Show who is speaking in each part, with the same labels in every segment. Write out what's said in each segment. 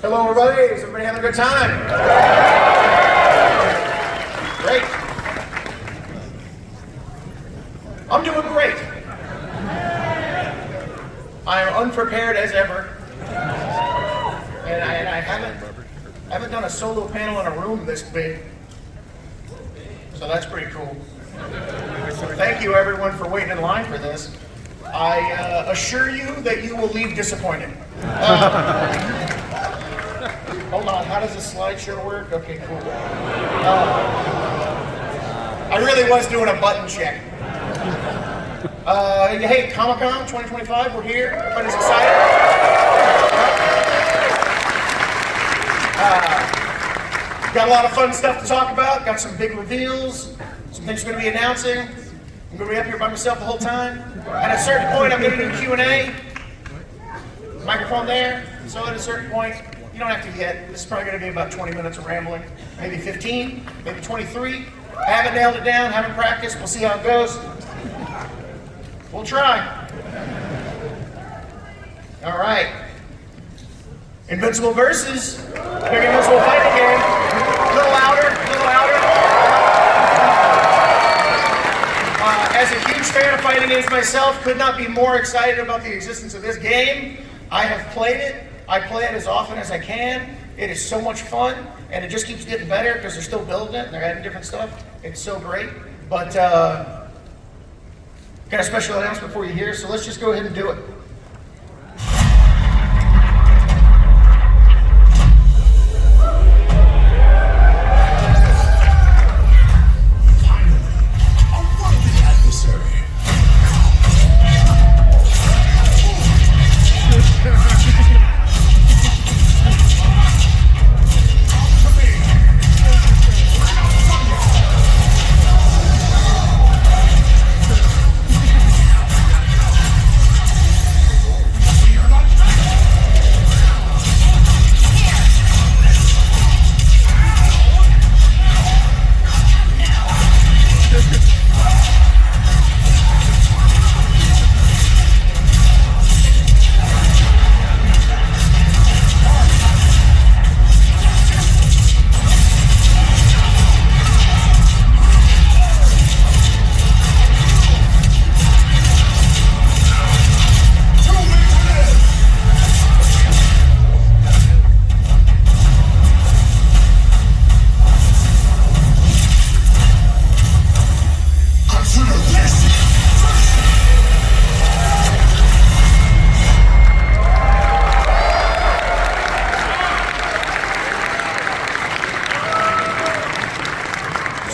Speaker 1: Hello, everybody. Is everybody having a good time? Great. I'm doing great. I am unprepared as ever. And I haven't done a solo panel in a room this big. So that's pretty cool. So thank you, everyone, for waiting in line for this. I assure you that you will leave disappointed. Hold on, how does this slideshow work? Okay, cool. I really was doing a button check. Hey, Comic-Con 2025, we're here. Everybody's excited. Got a lot of fun stuff to talk about. Got some big reveals. Some things we're going to be announcing. I'm going to be up here by myself the whole time. At a certain point, I'm going to do Q&A. Microphone there. So at a certain point, you don't have to yet. This is probably going to be about 20 minutes of rambling. Maybe 15, maybe 23. I haven't nailed it down, haven't practiced. We'll see how it goes. We'll try. All right. Invincible versus Big Invincible fighting game. A little louder, a little louder. As a huge fan of fighting games myself, could not be more excited about the existence of this game. I have played it. I play it as often as I can. It is so much fun, and it just keeps getting better because they're still building it and they're adding different stuff. It's so great. But got a special announcement for you here, so let's just go ahead and do it.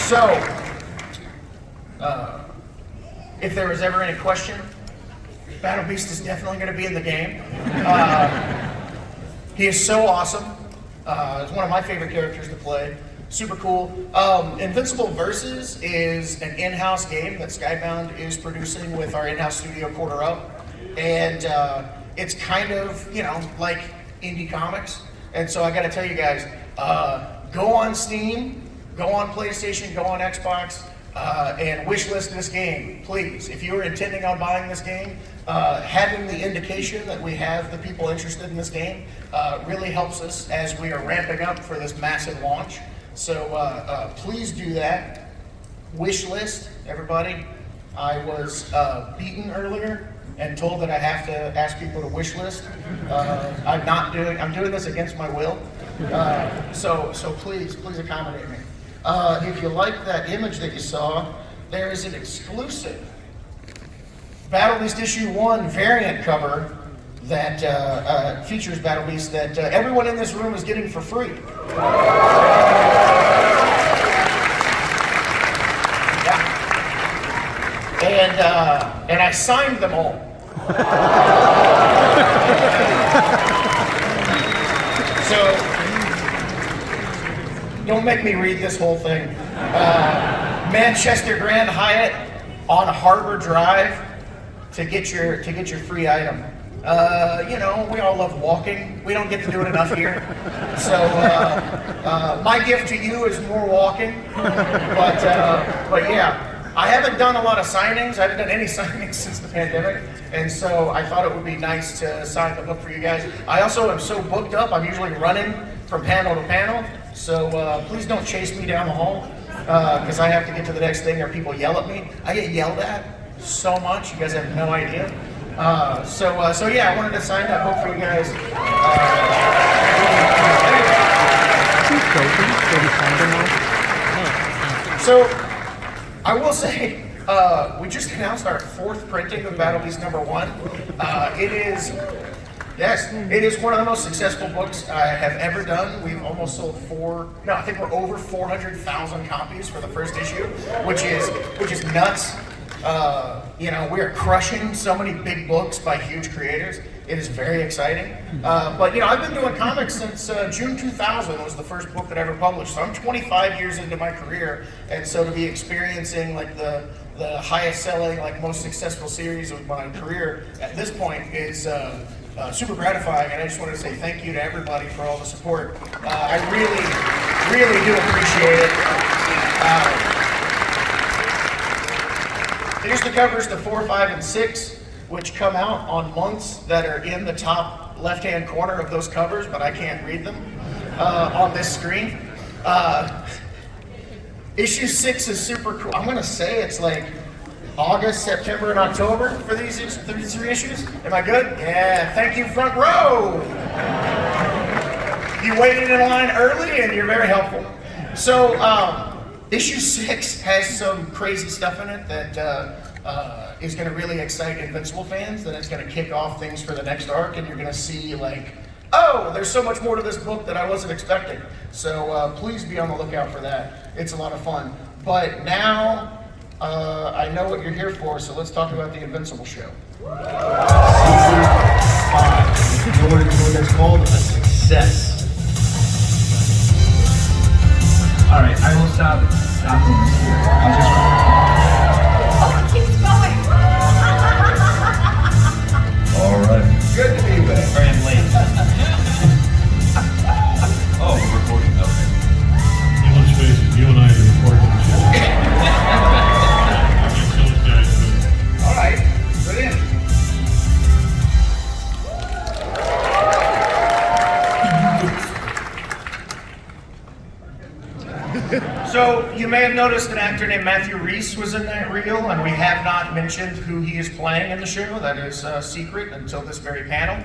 Speaker 1: So, if there was ever any question, Battle Beast is definitely going to be in the game. He is so awesome. He's one of my favorite characters to play. Super cool. Invincible Versus is an in-house game that Skybound is producing with our in-house studio, Quarter Up. And it's kind of, you know, like indie comics. And so I got to tell you guys, go on Steam, go on PlayStation, go on Xbox, and wishlist this game, please. If you are intending on buying this game, having the indication that we have the people interested in this game really helps us as we are ramping up for this massive launch. So please do that. Wishlist, everybody. I was beaten earlier and told that I have to ask people to wishlist. I'm doing this against my will. So please accommodate me. If you like that image that you saw, there is an exclusive Battle Beast Issue 1 variant cover that features Battle Beast that everyone in this room is getting for free. Yeah. And I signed them all. So, don't make me read this whole thing. Manchester Grand Hyatt on Harbor Drive to get your free item. You know, we all love walking. We don't get to do it enough here. So my gift to you is more walking. But yeah, I haven't done a lot of signings. I haven't done any signings since the pandemic. And so I thought it would be nice to sign the book for you guys. I also am so booked up, I'm usually running from panel to panel. So please don't chase me down the hall because I have to get to the next thing or people yell at me. I get yelled at so much, you guys have no idea. So yeah, I wanted to sign that book for you guys. So I will say, we just announced our 4th printing of Battle Beast #1. It is one of the most successful books I have ever done. We've almost sold I think we're over 400,000 copies for the first issue, which is nuts. We are crushing so many big books by huge creators. It is very exciting. But I've been doing comics since June 2000 was the first book that I ever published. So I'm 25 years into my career, and so to be experiencing like the highest selling, like most successful series of my career at this point is super gratifying. And I just wanted to say thank you to everybody for all the support. I really, really do appreciate it. Here's the covers to 4, 5, and 6, which come out on months that are in the top left-hand corner of those covers, but I can't read them on this screen. Issue 6 is super cool. I'm gonna say it's like August, September, and October for these 3 issues. Am I good? Yeah, thank you, front row. You waited in line early and you're very helpful. So, issue 6 has some crazy stuff in it that is going to really excite Invincible fans. That it's going to kick off things for the next arc, and you're going to see like, oh, there's so much more to this book that I wasn't expecting. So please be on the lookout for that. It's a lot of fun. But now I know what you're here for, so let's talk about the Invincible show.
Speaker 2: Season 5. You know what it's called? A success. All right, I will stop this here. I'll just.
Speaker 3: Oh, it keeps going.
Speaker 2: All right.
Speaker 1: Good to be back.
Speaker 2: Sorry I'm late. Oh, we're recording. Okay.
Speaker 4: Let's face it, you and I are recording the show. Those guys do.
Speaker 1: All right, brilliant. So you may have noticed an actor named Matthew Rhys was in that reel, and we have not mentioned who he is playing in the show. That is secret until this very panel.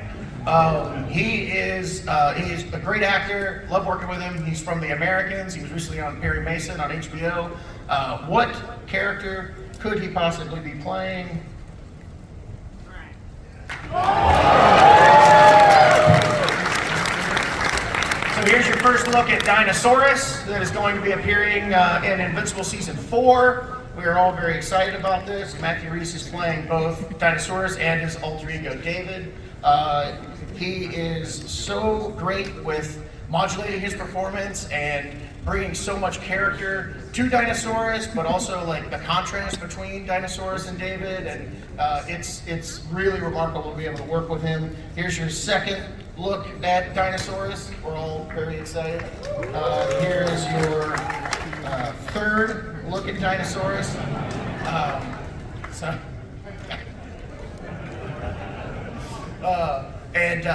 Speaker 1: He is a great actor. Love working with him. He's from The Americans. He was recently on Perry Mason on HBO. What character could he possibly be playing? So here's your first look at Dinosaurus that is going to be appearing in Invincible Season 4. We are all very excited about this. Matthew Rhys is playing both Dinosaurus and his alter ego David. He is so great with modulating his performance and bringing so much character to Dinosaurus, but also like the contrast between Dinosaurus and David, and it's really remarkable to be able to work with him. Here's your second look at Dinosaurus. We're all very excited. Here is your third look at Dinosaurus.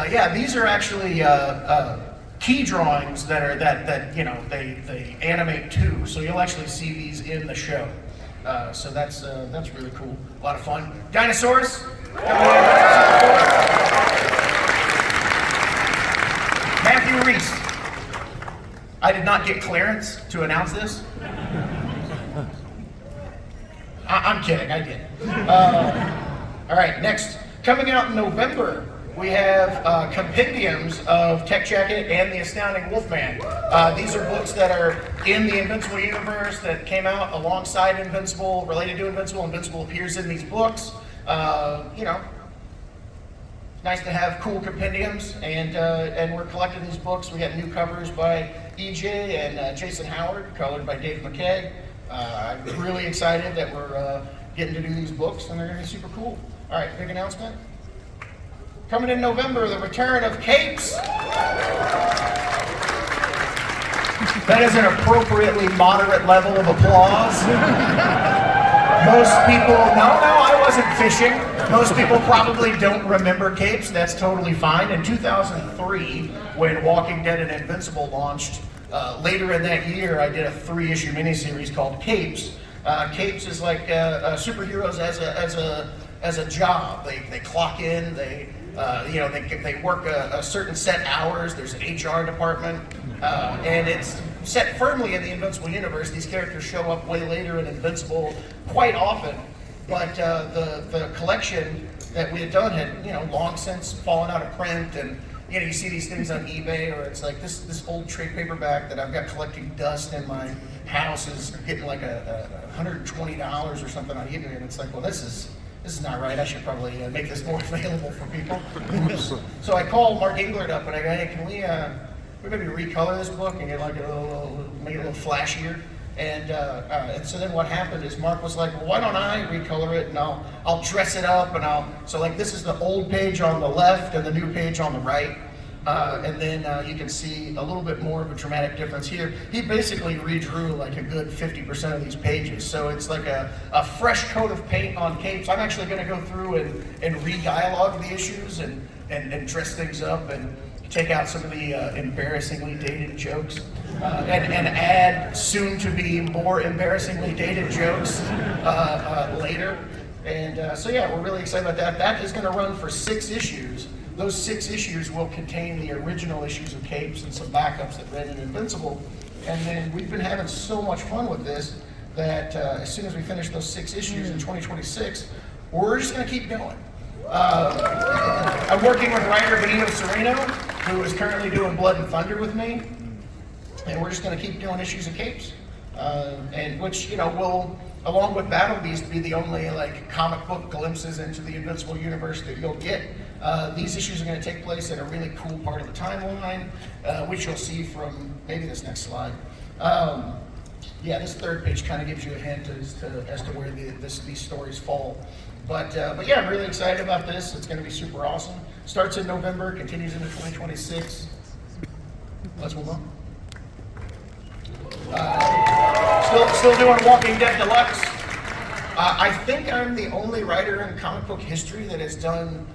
Speaker 1: Yeah, these are actually key drawings that you know they animate too. So you'll actually see these in the show. So that's really cool. A lot of fun. Dinosaurus. Matthew Rhys. I did not get clearance to announce this. I'm kidding, I did. All right, next. Coming out in November, we have compendiums of Tech Jacket and the Astounding Wolfman. These are books that are in the Invincible universe that came out alongside Invincible, related to Invincible. Invincible appears in these books. You know, nice to have cool compendiums, and we're collecting these books. We got new covers by EJ and Jason Howard, colored by Dave McKay. I'm really excited that we're getting to do these books, and they're going to be super cool. All right, big announcement. Coming in November, the return of Capes. That is an appropriately moderate level of applause. Most people, no, I wasn't fishing. Most people probably don't remember Capes. That's totally fine. In 2003, when Walking Dead and Invincible launched, later in that year, I did a 3-issue miniseries called Capes. Capes is like superheroes as a job. They clock in. They work a certain set hours. There's an HR department, and it's set firmly in the Invincible universe. These characters show up way later in Invincible quite often, but the collection that we had done had long since fallen out of print, and you see these things on eBay, or it's like this old trade paperback that I've got collecting dust in my house is getting like $120 or something on eBay, and it's like, well, this is not right. I should probably make this more available for people. So I called Mark Englert up and I go, hey, can we maybe recolor this book and get like make it a little flashier? And so then what happened is Mark was like, well, why don't I recolor it and I'll dress it up and so like this is the old page on the left and the new page on the right. And then you can see a little bit more of a dramatic difference here. He basically redrew like a good 50% of these pages. So it's like a fresh coat of paint on Capes. I'm actually going to go through and re-dialogue the issues and dress things up and take out some of the embarrassingly dated jokes and add soon to be more embarrassingly dated jokes later. And so yeah, we're really excited about that. That is going to run for 6 issues. Those 6 issues will contain the original issues of Capes and some backups that ran in Invincible. And then we've been having so much fun with this that as soon as we finish those 6 issues in 2026, we're just going to keep going. I'm working with writer Benito Sereno, who is currently doing Blood and Thunder with me. And we're just going to keep doing issues of Capes. And which, will, along with Battle Beast, be the only like comic book glimpses into the Invincible universe that you'll get. These issues are going to take place in a really cool part of the timeline, which you'll see from maybe this next slide. Yeah, this 3rd page kind of gives you a hint as to where these stories fall. But yeah, I'm really excited about this. It's going to be super awesome. Starts in November, continues into 2026. Let's move on. Still doing Walking Dead Deluxe. I think I'm the only writer in comic book history that has done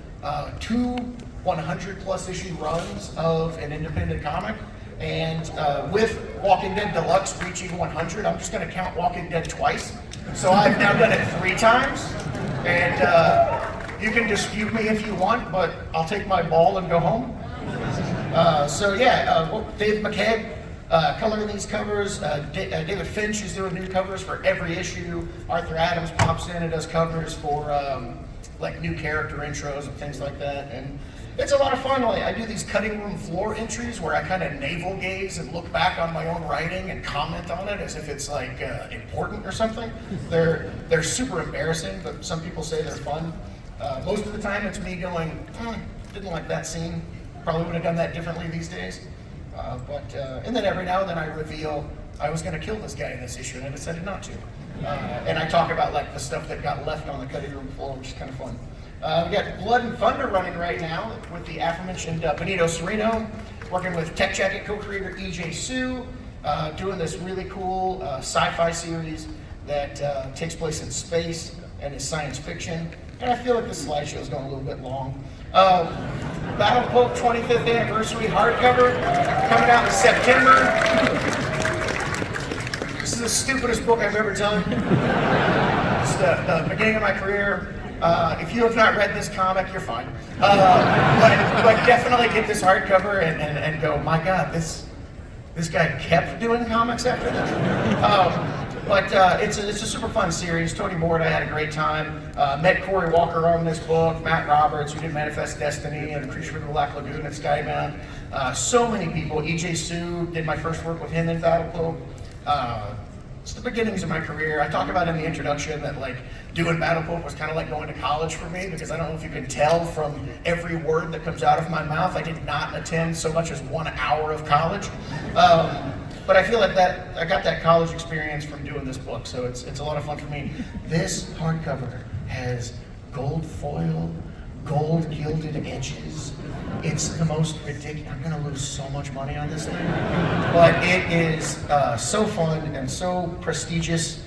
Speaker 1: 2 100+ issue runs of an independent comic. And with Walking Dead Deluxe reaching 100, I'm just going to count Walking Dead twice. So I've now done it 3 times. And you can dispute me if you want, but I'll take my ball and go home. So yeah, Dave McCabe coloring these covers. David Finch is doing new covers for every issue. Arthur Adams pops in and does covers for like new character intros and things like that. And it's a lot of fun. I do these cutting room floor entries where I kind of navel gaze and look back on my own writing and comment on it as if it's like important or something. They're super embarrassing, but some people say they're fun. Most of the time it's me going, didn't like that scene. Probably would have done that differently these days. And then every now and then I reveal I was going to kill this guy in this issue and I decided not to. And I talk about like the stuff that got left on the cutting room floor, which is kind of fun. We got Blood and Thunder running right now with the aforementioned Benito Sereno, working with Tech Jacket co-creator EJ Sue, doing this really cool sci-fi series that takes place in space and is science fiction. And I feel like this slideshow is going a little bit long. Battle Pope 25th anniversary hardcover coming out in September. This is the stupidest book I've ever done. It's the beginning of my career. If you have not read this comic, you're fine. But definitely get this hardcover and go, my God, this guy kept doing comics after this. It's a super fun series. Tony Moore, I had a great time. Met Corey Walker on this book, Matt Roberts, who did Manifest Destiny and Creature from the Black Lagoon at Skybound. So many people. EJ Sue did my first work with him in Battle Pope. It's the beginnings of my career. I talk about in the introduction that like doing Battle Pope was kind of like going to college for me, because I don't know if you can tell from every word that comes out of my mouth, I did not attend so much as 1 hour of college. But I feel like that I got that college experience from doing this book, so it's a lot of fun for me. This hardcover has gold foil, gold gilded edges. It's the most ridiculous. I'm gonna lose so much money on this thing, but it is so fun and so prestigious.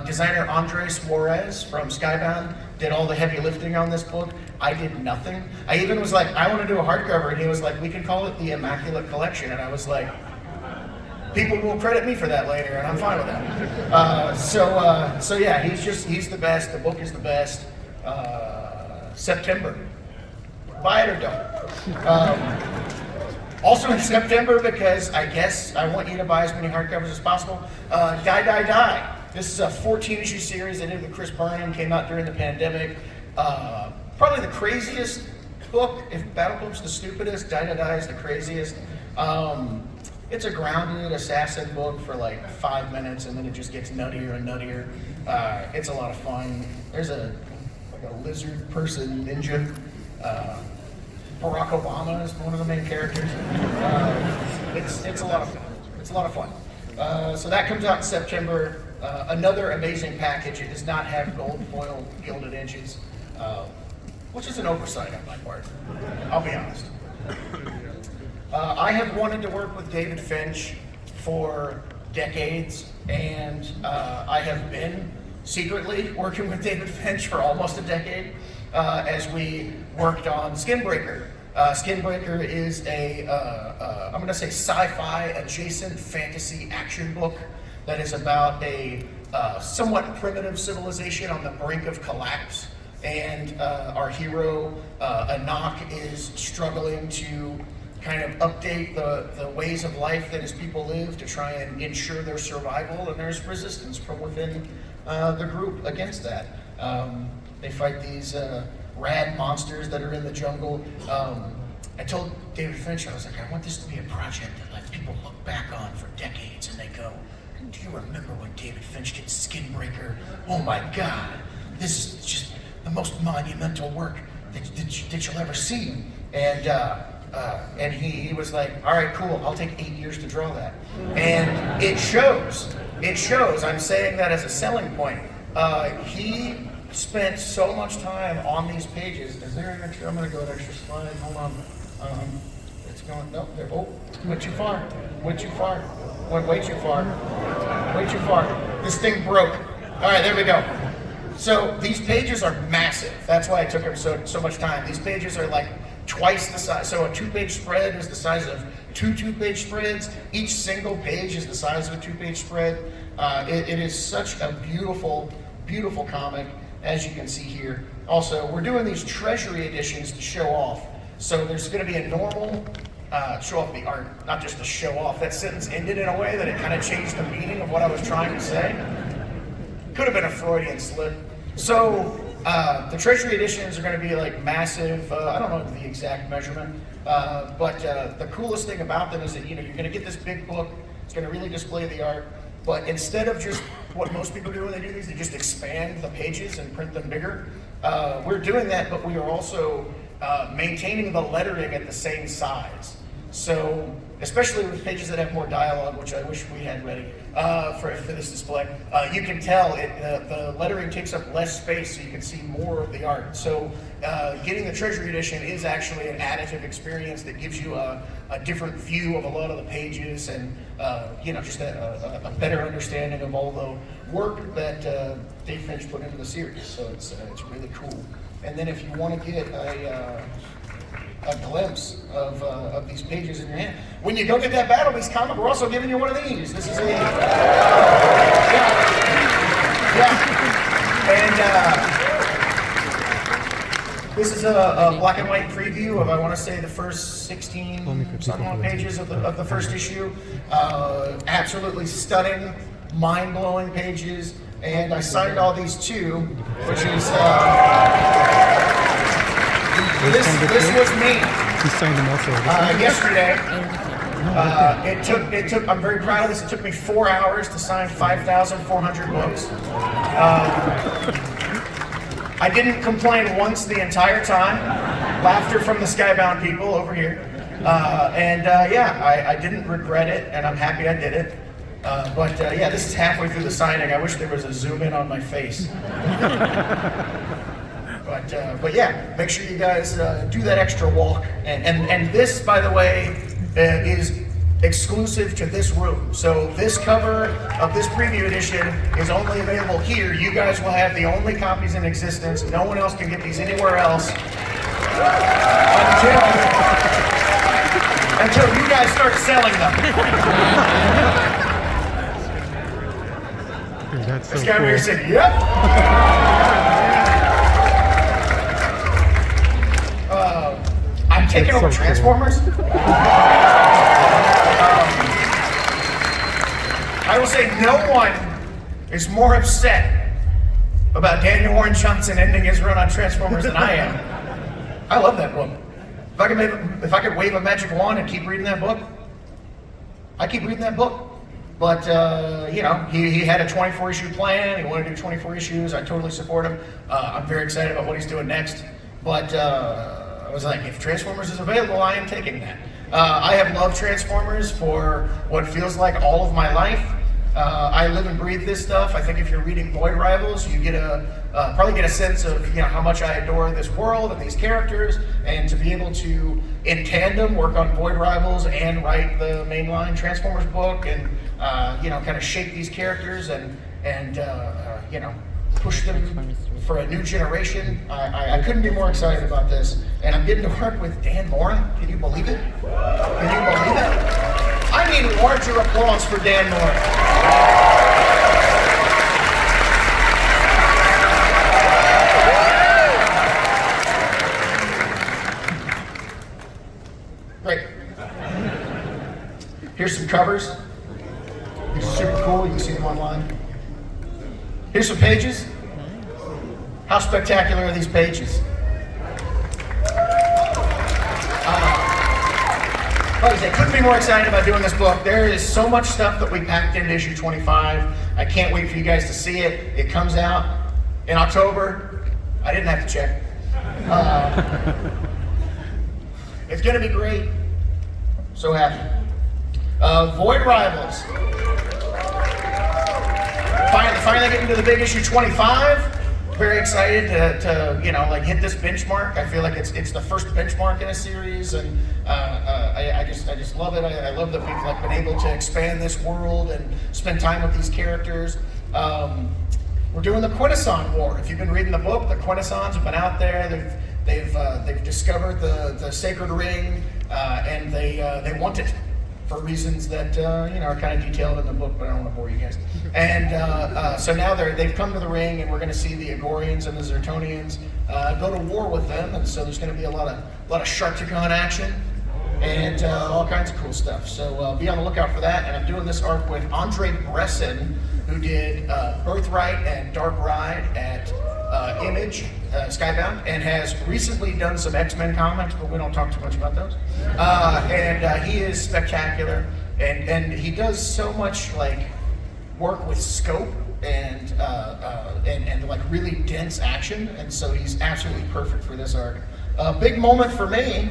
Speaker 1: Designer Andres Juarez from Skybound did all the heavy lifting on this book. I did nothing. I even was like, I want to do a hardcover, and he was like, we can call it the Immaculate Collection, and I was like, people will credit me for that later, and I'm fine with that. So yeah, he's the best. The book is the best. September. Buy it or don't. Also in September, because I guess I want you to buy as many hardcovers as possible, Die Die Die. This is a 14-issue series I did with Chris Burnham, came out during the pandemic. Probably the craziest book. If Battle Club's the stupidest, Die Die Die is the craziest. It's a grounded assassin book for like 5 minutes, and then it just gets nuttier and nuttier. It's a lot of fun. There's a lizard person ninja. Barack Obama is one of the main characters. It's a lot of fun. It's a lot of fun. So that comes out in September. Another amazing package. It does not have gold foil gilded edges, which is an oversight on my part. I'll be honest. I have wanted to work with David Finch for decades, and I have been secretly working with David Finch for almost a decade as we worked on Skinbreaker. Skinbreaker is I'm going to say sci-fi adjacent fantasy action book that is about a somewhat primitive civilization on the brink of collapse. And our hero, Anak, is struggling to kind of update the ways of life that his people live to try and ensure their survival, and there's resistance from within the group against that. They fight these rad monsters that are in the jungle. I told David Finch, I was like, I want this to be a project that like people look back on for decades and they go, do you remember when David Finch did Skinbreaker? Oh my God, this is just the most monumental work that you'll ever see. And he was like, all right, cool, I'll take 8 years to draw that. And it shows. It shows. I'm saying that as a selling point. He spent so much time on these pages. Is there an extra? I'm going to go an extra slide. Hold on. It's going, no, there. Oh, went too far. Went too far. Went way too far. Way too far. This thing broke. All right, there we go. So these pages are massive. That's why it took him so much time. These pages are like twice the size. So a 2-page spread is the size of 2 2-page spreads. Each single page is the size of a 2-page spread. It is such a beautiful, beautiful comic, as you can see here. Also, we're doing these treasury editions to show off. So there's going to be a normal show off the art, not just to show off. That sentence ended in a way that it kind of changed the meaning of what I was trying to say. Could have been a Freudian slip. So the treasury editions are going to be like massive. I don't know the exact measurement, but the coolest thing about them is that you're going to get this big book. It's going to really display the art. But instead of just what most people do when they do these, they just expand the pages and print them bigger. We're doing that, but we are also maintaining the lettering at the same size. So, especially with pages that have more dialogue, which I wish we had ready for this display, you can tell the lettering takes up less space, so you can see more of the art. So, getting the Treasury Edition is actually an additive experience that gives you a different view of a lot of the pages, and just a better understanding of all the work that Dave Finch put into the series. So it's really cool. And then if you want to get a glimpse of these pages in your hand, when you go get that Battle Beast comic, we're also giving you one of these. This is this is a black and white preview of, I want to say, the first 16 something pages of the first issue. Absolutely stunning, mind-blowing pages. And I signed all these too, which is this was me. Yesterday. It took. I'm very proud of this. It took me 4 hours to sign 5,400 books. I didn't complain once the entire time. Laughter from the Skybound people over here. I didn't regret it, and I'm happy I did it. This is halfway through the signing. I wish there was a zoom in on my face. Make sure you guys do that extra walk. And this, by the way, is exclusive to this room. So this cover of this preview edition is only available here. You guys will have the only copies in existence. No one else can get these anywhere else until you guys start selling them.
Speaker 5: That's so
Speaker 1: This guy over
Speaker 5: cool.
Speaker 1: here said, yep. I'm taking
Speaker 5: That's
Speaker 1: over
Speaker 5: so cool.
Speaker 1: Transformers. I will say no one is more upset about Daniel Warren Johnson ending his run on Transformers than I am. I love that book. If I could wave a magic wand and keep reading that book, I keep reading that book. But, you know, he had a 24-issue plan. He wanted to do 24 issues. I totally support him. I'm very excited about what he's doing next. But I was like, if Transformers is available, I am taking that. I have loved Transformers for what feels like all of my life. I live and breathe this stuff. I think if you're reading Void Rivals, you get probably get a sense of how much I adore this world and these characters, and to be able to, in tandem, work on Void Rivals and write the mainline Transformers book, and kind of shape these characters and push them for a new generation. I couldn't be more excited about this, and I'm getting to work with Dan Mora. Can you believe it? Can you believe it? I need larger applause for Dan Mora. Great. Here's some covers. These are super cool. You can see them online. Here's some pages. How spectacular are these pages? Like I said, couldn't be more excited about doing this book. There is so much stuff that we packed into issue 25. I can't wait for you guys to see it. It comes out in October. I didn't have to check. It's going to be great. So happy. Void Rivals. Finally getting to the big issue 25. Very excited to hit this benchmark. I feel like it's the first benchmark in a series, and I just love it. I love that we've been able to expand this world and spend time with these characters. We're doing the Quintesson War. If you've been reading the book, the Quintessons have been out there. They've discovered the sacred ring, and they want it for reasons that are kind of detailed in the book, but I don't want to bore you guys. And so now they've come to the ring, and we're going to see the Agorians and the Zertonians go to war with them. And so there's going to be a lot of Sharkticon action and all kinds of cool stuff. So be on the lookout for that. And I'm doing this arc with Andre Bresson, who did Birthright and Dark Ride at Image, Skybound, and has recently done some X-Men comics, but we don't talk too much about those. And he is spectacular, and he does so much work with scope and really dense action, and so he's absolutely perfect for this arc. Big moment for me.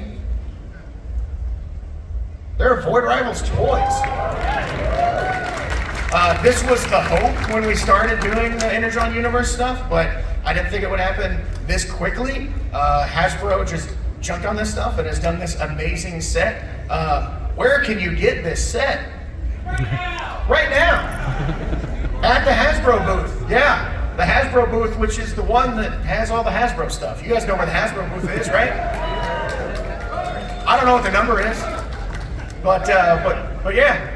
Speaker 1: There are Void Rivals toys. This was the hope when we started doing the Energon universe stuff, but I didn't think it would happen this quickly. Hasbro just jumped on this stuff and has done this amazing set. Where can you get this set? Right now. At the Hasbro booth. Yeah, the Hasbro booth, which is the one that has all the Hasbro stuff. You guys know where the Hasbro booth is, right? I don't know what the number is, but yeah.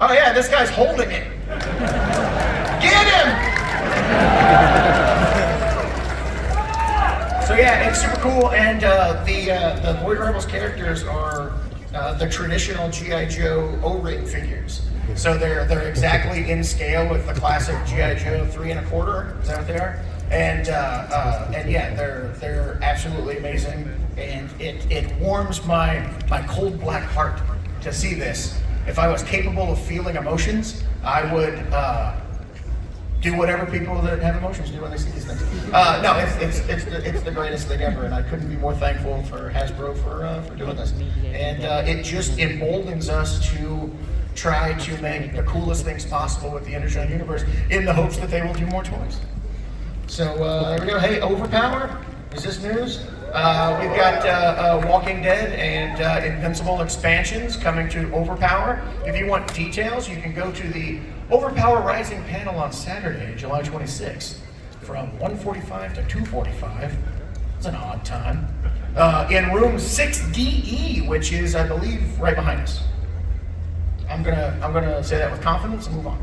Speaker 1: Oh yeah, this guy's holding it. Get him! So yeah, it's super cool, and the Void Rebels characters are the traditional G.I. Joe O-ring figures. So they're exactly in scale with the classic G.I. Joe 3 1/4. Is that what they are? And yeah, they're absolutely amazing, and it warms my cold black heart to see this. If I was capable of feeling emotions, I would do whatever people that have emotions do when they see these things. No, it's the greatest thing ever, and I couldn't be more thankful for Hasbro for doing this. And it just emboldens us to try to make the coolest things possible with the Energon universe, in the hopes that they will do more toys. So there we go. Hey, Overpower, is this news? We've got Walking Dead and Invincible expansions coming to Overpower. If you want details, you can go to the Overpower Rising panel on Saturday, July 26th, from 1:45 to 2:45. It's an odd time. In room 6DE, which is, I believe, right behind us. I'm gonna say that with confidence and move on.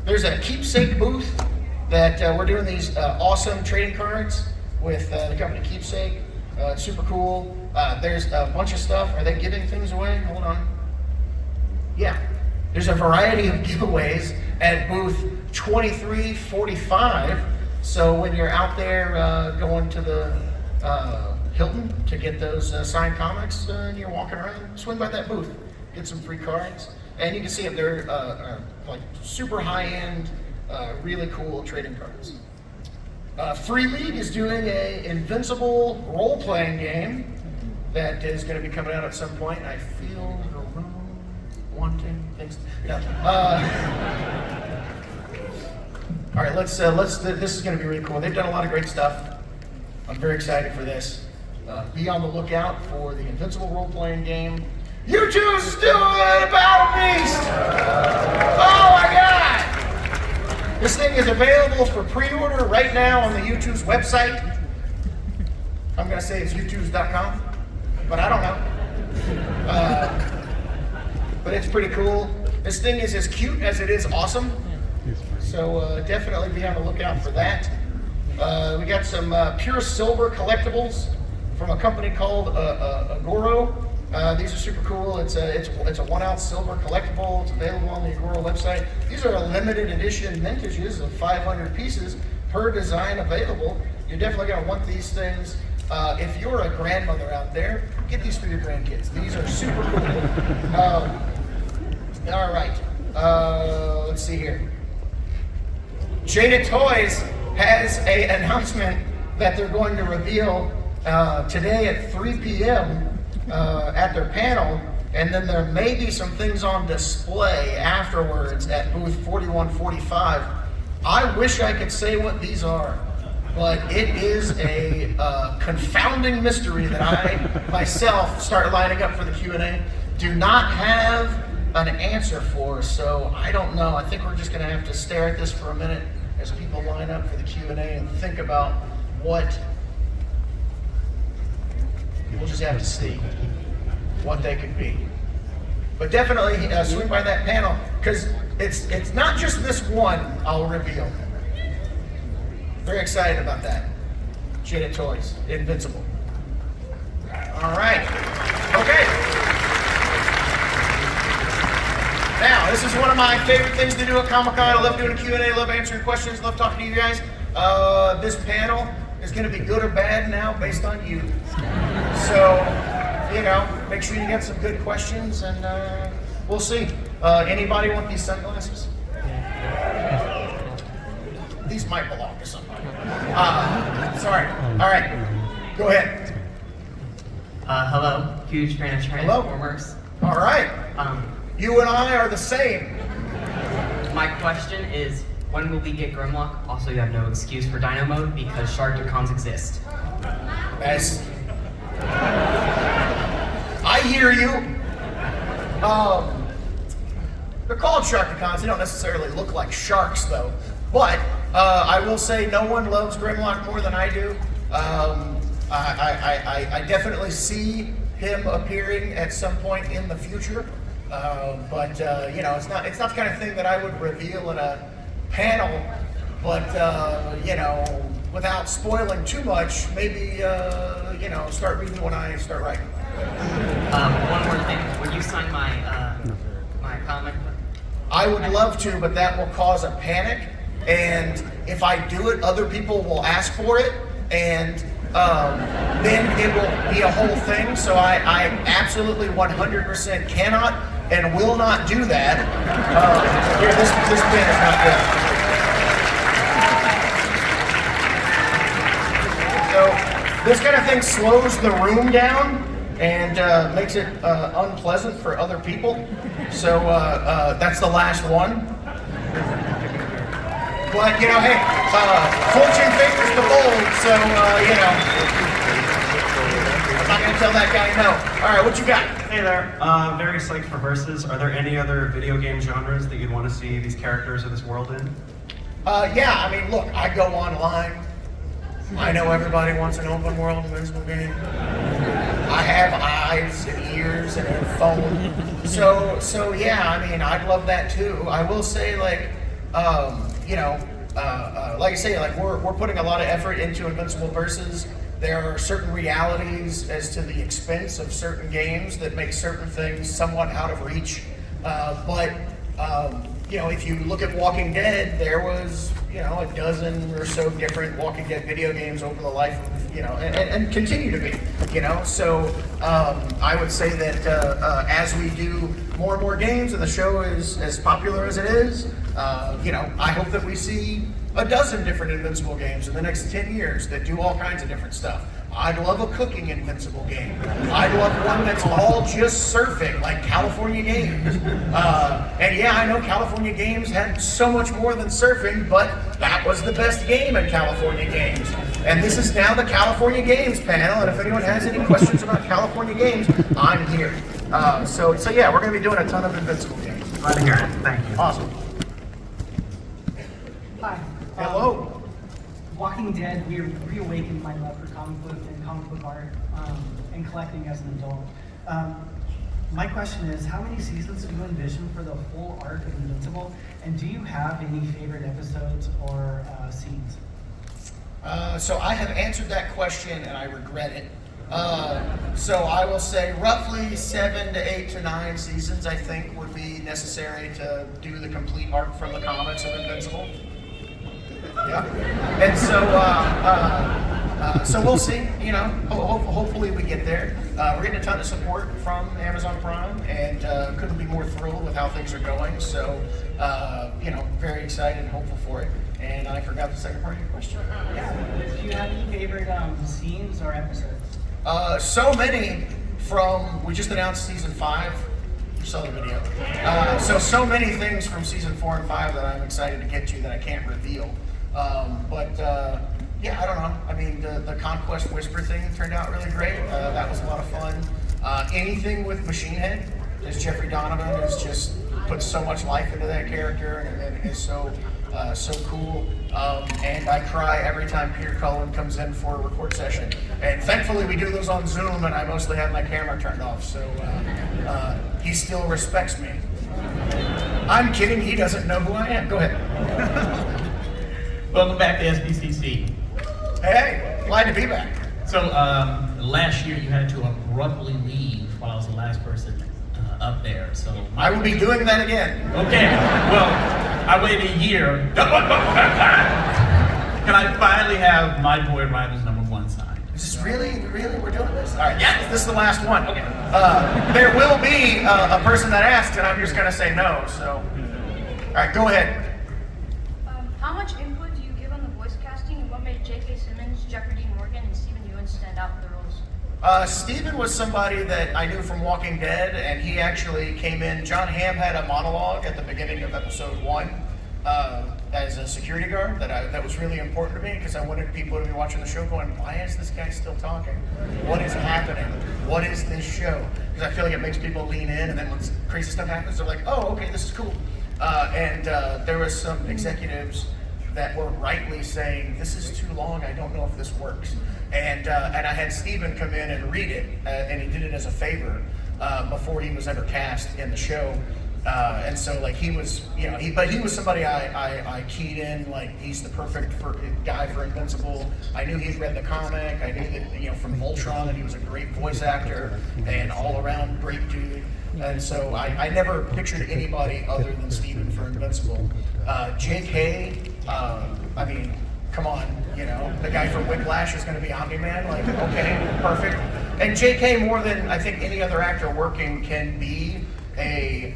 Speaker 1: There's a keepsake booth that we're doing these awesome trading cards with the company Keepsake. It's super cool. There's a bunch of stuff. Are they giving things away? Hold on. Yeah. There's a variety of giveaways at booth 2345. So when you're out there going to the Hilton to get those signed comics and you're walking around, swing by that booth, get some free cards. And you can see them, they're like super high-end, really cool trading cards. Free League is doing a Invincible role-playing game that is going to be coming out at some point. I feel the room wanting things. No. All right, let's. This is going to be really cool. They've done a lot of great stuff. I'm very excited for this. Be on the lookout for the Invincible role-playing game. YouTube's doing a Battle Beast! Oh my God! This thing is available for pre-order right now on the YouTube's website. I'm gonna say it's youtubes.com, but I don't know. But it's pretty cool. This thing is as cute as it is awesome. So definitely be on the lookout for that. We got some pure silver collectibles from a company called Agoro. These are super cool. It's a 1 ounce silver collectible. It's available on the Agoro website. These are limited edition vintages of 500 pieces per design available. You're definitely gonna want these things. If you're a grandmother out there, get these for your grandkids. These are super cool. All right, let's see here. Jada Toys has an announcement that they're going to reveal today at 3 p.m. At their panel, and then there may be some things on display afterwards at booth 4145. I wish I could say what these are, but it is a confounding mystery that I myself start lining up for the Q&A. Do not have an answer for, so I don't know. I think we're just going to have to stare at this for a minute as people line up for the Q&A and think about what. We'll just have to see what they could be. But definitely swing by that panel, because it's not just this one I'll reveal. Very excited about that. Jada Toys, Invincible. All right. Okay. Now, this is one of my favorite things to do at Comic-Con. I love doing a Q&A, I love answering questions, love talking to you guys. This panel is going to be good or bad now based on you. So, make sure you get some good questions, and we'll see. Anybody want these sunglasses? These might belong to somebody. Sorry. All right. Go ahead.
Speaker 5: Hello. Huge fan of Transformers.
Speaker 1: All right. You and I are the same.
Speaker 5: My question is, when will we get Grimlock? Also, you have no excuse for Dino Mode because Sharkticons exist.
Speaker 1: Yes. I hear you. They're called Sharkticons. They don't necessarily look like sharks, though. But I will say no one loves Grimlock more than I do. I definitely see him appearing at some point in the future. But it's not the kind of thing that I would reveal at a panel. But without spoiling too much, maybe start reading when I start writing.
Speaker 5: One more thing. Would you sign my comic?
Speaker 1: I would love to, but that will cause a panic. And if I do it, other people will ask for it, and then it will be a whole thing. So I absolutely 100% cannot and will not do that. Here, this pen is not good. So this kind of thing slows the room down and makes it unpleasant for other people. So that's the last one. But, you know, hey, fortune favors the bold, so, you know, I'm not going to tell that guy no. All right, what you got?
Speaker 6: Hey there, very psyched for Versus. Are there any other video game genres that you'd want to see these characters or this world in?
Speaker 1: Yeah, I mean, look, I go online. I know everybody wants an open world Invincible game. I have eyes and ears and a phone. So yeah, I mean, I'd love that too. I will say, like, you know, like I say, like we're putting a lot of effort into Invincible Versus. There are certain realities as to the expense of certain games that make certain things somewhat out of reach. You know, if you look at Walking Dead, there was, you know, a dozen or so different Walking Dead video games over the life of, you know, and continue to be, you know. So I would say that as we do more and more games and the show is as popular as it is, you know, I hope that we see a dozen different Invincible games in the next 10 years that do all kinds of different stuff. I'd love a cooking Invincible game. I'd love one that's all just surfing, like California Games. And yeah, I know California Games had so much more than surfing, but that was the best game in California Games. And this is now the California Games panel, and if anyone has any questions about California Games, I'm here. So yeah, we're going to be doing a ton of Invincible games.
Speaker 6: Glad to hear it. Thank you.
Speaker 1: Awesome.
Speaker 7: Hi.
Speaker 1: Hello.
Speaker 7: Walking Dead, we reawakened my love for comic book and comic book art and collecting as an adult. My question is, how many seasons do you envision for the whole arc of Invincible? And do you have any favorite episodes or scenes?
Speaker 1: So I have answered that question and I regret it. So I will say roughly 7 to 8 to 9 seasons I think would be necessary to do the complete arc from the comics of Invincible. Yeah. And so we'll see, you know, hopefully we get there. We're getting a ton of support from Amazon Prime and couldn't be more thrilled with how things are going. So, you know, very excited and hopeful for it. And I forgot the second part of your question.
Speaker 7: Yeah. Do you have any favorite scenes or episodes?
Speaker 1: So many from, we just announced season 5. You saw the video. So many things from season 4 and 5 that I'm excited to get to that I can't reveal. Yeah, I don't know. I mean, the Conquest Whisper thing turned out really great. That was a lot of fun. Anything with Machine Head, as Jeffrey Donovan has just put so much life into that character and is so cool. And I cry every time Peter Cullen comes in for a record session. And thankfully we do those on Zoom and I mostly have my camera turned off, so he still respects me. I'm kidding, he doesn't know who I am. Go ahead.
Speaker 8: Welcome back to SDCC.
Speaker 1: Hey, glad to be back.
Speaker 8: So last year you had to abruptly leave while I was the last person up there. So
Speaker 1: I will be doing that again.
Speaker 8: Okay, well, I waited a year. Can I finally have my boy Rivals #1 signed?
Speaker 1: Is this really, we're doing this? All right,
Speaker 8: Yes.
Speaker 1: this is the last one.
Speaker 8: Okay.
Speaker 1: There will be a person that asks, and I'm just gonna say no, so. All right, go ahead.
Speaker 9: How much input do you give on the voice casting, and what made J.K. Simmons, Jeffrey Dean Morgan, and Stephen Ewan stand out in the roles?
Speaker 1: Stephen was somebody that I knew from Walking Dead, and he actually came in. John Hamm had a monologue at the beginning of episode 1 as a security guard that was really important to me because I wanted people to be watching the show going, why is this guy still talking? What is happening? What is this show? Because I feel like it makes people lean in, and then when crazy stuff happens, they're like, oh, okay, this is cool. And there was some executives that were rightly saying, this is too long, I don't know if this works. And I had Steven come in and read it, and he did it as a favor before he was ever cast in the show. And so, like, he was, you know, he was somebody I keyed in, like, he's the perfect guy for Invincible. I knew he'd read the comic. I knew that, you know, from Voltron that he was a great voice actor and all-around great dude. And so I never pictured anybody other than Steven for Invincible. J.K., I mean, come on, you know, the guy from Whiplash is going to be Omni-Man, like, okay, perfect. And J.K., more than I think any other actor working, can be a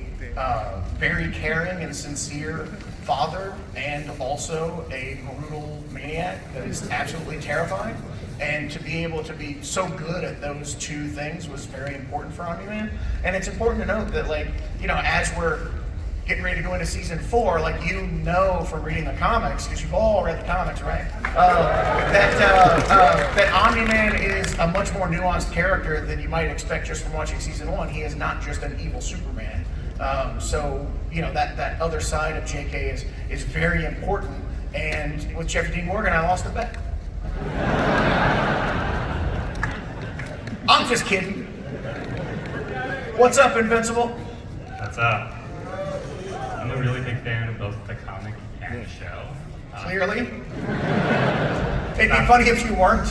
Speaker 1: very caring and sincere father and also a brutal maniac that is absolutely terrifying. And to be able to be so good at those two things was very important for Omni-Man. And it's important to note that, like, you know, as we're getting ready to go into season 4, like you know from reading the comics, because you've all read the comics, right? That Omni-Man is a much more nuanced character than you might expect just from watching season 1. He is not just an evil Superman. So you know that other side of JK is very important. And with Jeffrey Dean Morgan, I lost a bet. I'm just kidding. What's up, Invincible?
Speaker 10: What's up? I'm a really big fan of both the comic and the show.
Speaker 1: Clearly. It'd be funny if you weren't.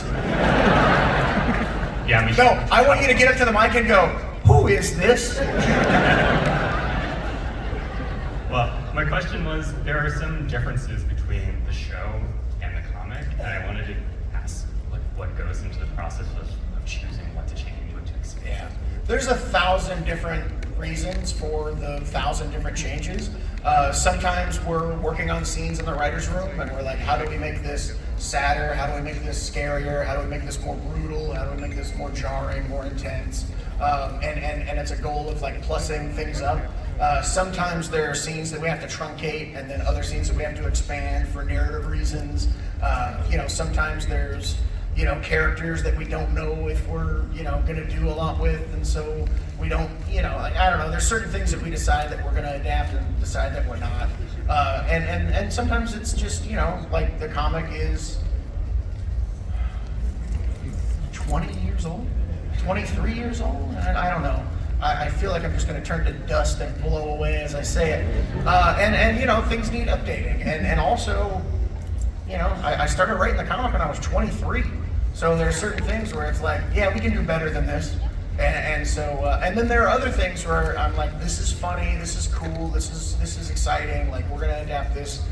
Speaker 10: Yeah, me.
Speaker 1: No, I want you to get up to the mic and go, who is this?
Speaker 10: Well, my question was, there are some differences between the show and the comic, and I wanted to ask what goes into the process of choosing what to change, what to expand.
Speaker 1: Yeah. There's 1,000 different reasons for the 1,000 different changes. Sometimes we're working on scenes in the writer's room and we're like, how do we make this sadder? How do we make this scarier? How do we make this more brutal? How do we make this more jarring, more intense? And it's a goal of like plussing things up. Sometimes there are scenes that we have to truncate and then other scenes that we have to expand for narrative reasons. Sometimes there's characters that we don't know if we're, going to do a lot with, and so we don't, I don't know, there's certain things that we decide that we're going to adapt and decide that we're not. And sometimes it's just, like the comic is 20 years old, 23 years old, I don't know. I feel like I'm just going to turn to dust and blow away as I say it. And things need updating. And also, I started writing the comic when I was 23. So there's certain things where it's like, yeah, we can do better than this. And then there are other things where I'm like, this is funny, this is cool, this is exciting. Like we're gonna adapt this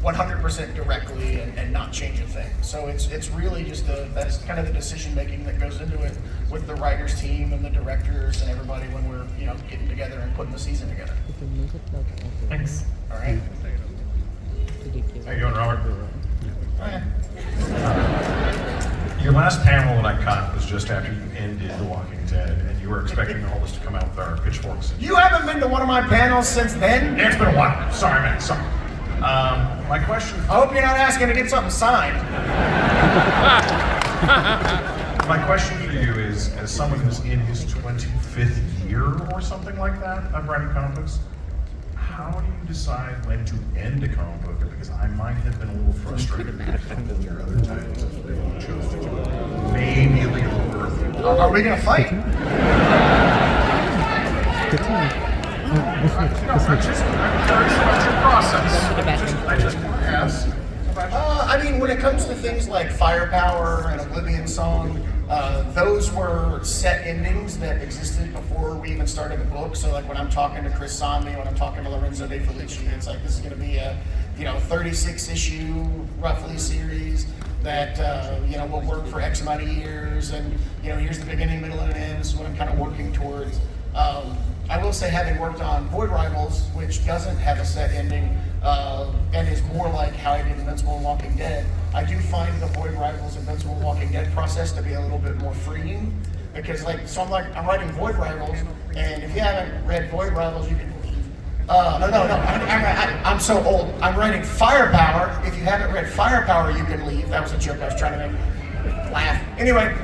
Speaker 1: 100% directly and not change a thing. So it's really just that's kind of the decision making that goes into it with the writers team and the directors and everybody when we're getting together and putting the season together.
Speaker 10: Thanks.
Speaker 1: All right.
Speaker 11: How you doing, Robert?
Speaker 1: Okay.
Speaker 11: Your last panel that I caught was just after you ended The Walking Dead, and you were expecting all this to come out with our pitchforks.
Speaker 1: You haven't been to one of my panels since then?
Speaker 11: Yeah, it's been a while. Sorry, man. Sorry. My question.
Speaker 1: I hope you're not asking to get something signed.
Speaker 11: My question for you is, as someone who's in his 25th year or something like that of writing comic books, how do you decide when to end a comic book? Because I might have been a little frustrated with a couple of your other titles if they chose to do it. Maybe a little early.
Speaker 1: Are we gonna fight?
Speaker 11: I'm curious about your process. I just want to ask.
Speaker 1: When it comes to things like Firepower and Oblivion Song, those were set endings that existed before we even started the book. So like when I'm talking to Chris Somney, when I'm talking to Lorenzo De Felici, it's like this is going to be a 36 issue roughly series that will work for X amount of years, and here's the beginning, middle, and end. This is what I'm kind of working towards. I will say, having worked on Void Rivals, which doesn't have a set ending and is more like how I did Invincible and Walking Dead, I do find the Void Rivals, Invincible, Walking Dead process to be a little bit more freeing, because I'm writing Void Rivals, and if you haven't read Void Rivals, you can leave. I'm so old. I'm writing Firepower. If you haven't read Firepower, you can leave. That was a joke I was trying to make laugh. Anyway,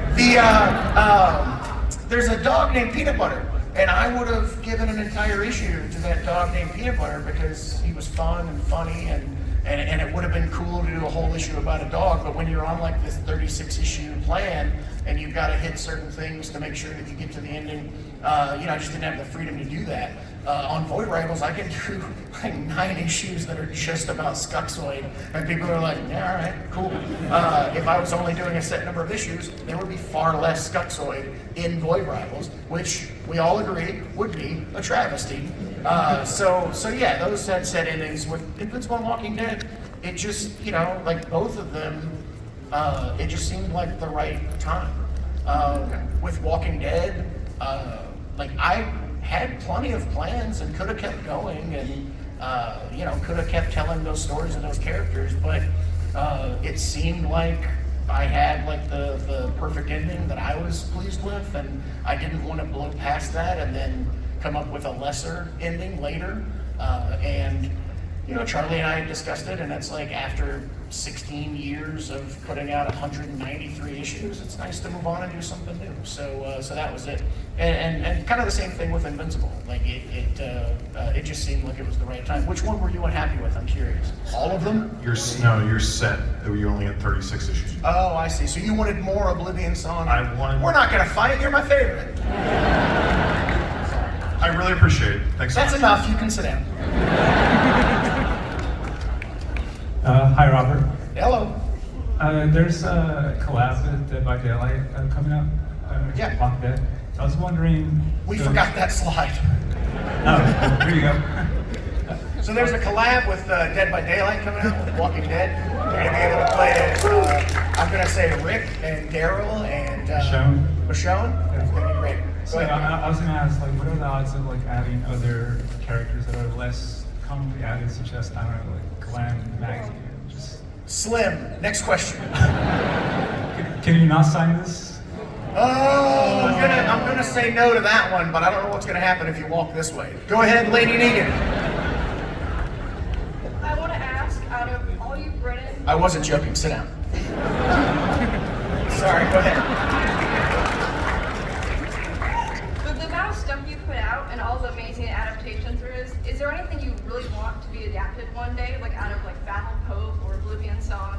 Speaker 1: there's a dog named Peanut Butter. And I would have given an entire issue to that dog named Peanut Butter because he was fun and funny, and it would have been cool to do a whole issue about a dog. But when you're on like this 36 issue plan and you've got to hit certain things to make sure that you get to the ending, I just didn't have the freedom to do that. On Void Rivals, I can do like 9 issues that are just about Skuxoid, and people are like, yeah, all right, cool. If I was only doing a set number of issues, there would be far less Skuxoid in Void Rivals, which we all agree would be a travesty. So yeah, those had set endings. With Invincible and Walking Dead, it just, like both of them, it just seemed like the right time. With Walking Dead, I had plenty of plans and could have kept going and, could have kept telling those stories and those characters, but it seemed like I had like the perfect ending that I was pleased with, and I didn't want to blow past that and then come up with a lesser ending later. And Charlie and I discussed it, and it's like after 16 years of putting out 193 issues, it's nice to move on and do something new. So that was it, and kind of the same thing with Invincible. Like it just seemed like it was the right time. Which one were you unhappy with? I'm curious. All of them?
Speaker 11: You're set. You only had 36 issues.
Speaker 1: Oh, I see. So you wanted more Oblivion Song?
Speaker 11: I wanted.
Speaker 1: We're not gonna fight. You're my favorite.
Speaker 11: I really appreciate it. Thanks so
Speaker 1: That's
Speaker 11: much.
Speaker 1: enough. You can sit down.
Speaker 12: Hi, Robert.
Speaker 1: Hello.
Speaker 12: There's a collab with Dead by Daylight coming up.
Speaker 1: Yeah.
Speaker 12: Walking Dead. So I was wondering.
Speaker 1: We forgot that slide.
Speaker 12: Oh, here you go.
Speaker 1: So there's a collab with Dead by Daylight coming out with Walking Dead. You're gonna be able to play as I'm gonna say Rick and Daryl and Michonne. It's gonna be great.
Speaker 12: So I was gonna ask, like, what are the odds of like adding other characters that are less commonly added, such as I don't know, like Glam, Maggie, just
Speaker 1: Slim. Next question.
Speaker 12: Can you not sign this?
Speaker 1: Oh, I'm gonna say no to that one, but I don't know what's gonna happen if you walk this way. Go ahead, Lady Negan.
Speaker 9: I want to ask, out of all you've written,
Speaker 1: I wasn't joking. Sit down. Sorry. Go ahead.
Speaker 9: with the amount of stuff you put out and all the amazing adaptations there is there anything you really want to be adapted one day, like out of like Battle Pope or Oblivion Song?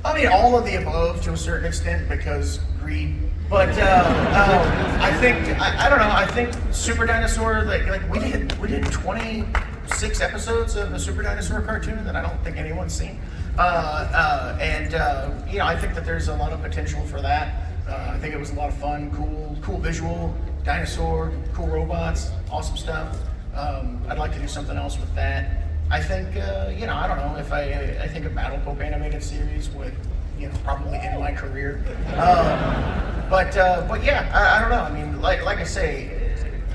Speaker 1: I mean, all of the above to a certain extent because greed. But I think I don't know. I think Super Dinosaur, like we did 26 episodes of the Super Dinosaur cartoon that I don't think anyone's seen, and I think that there's a lot of potential for that. I think it was a lot of fun, cool visual, dinosaur, cool robots, awesome stuff. I'd like to do something else with that. I think, I don't know if I think a Battle Pope animated series would, probably end my career. But yeah, I don't know. I mean, like I say,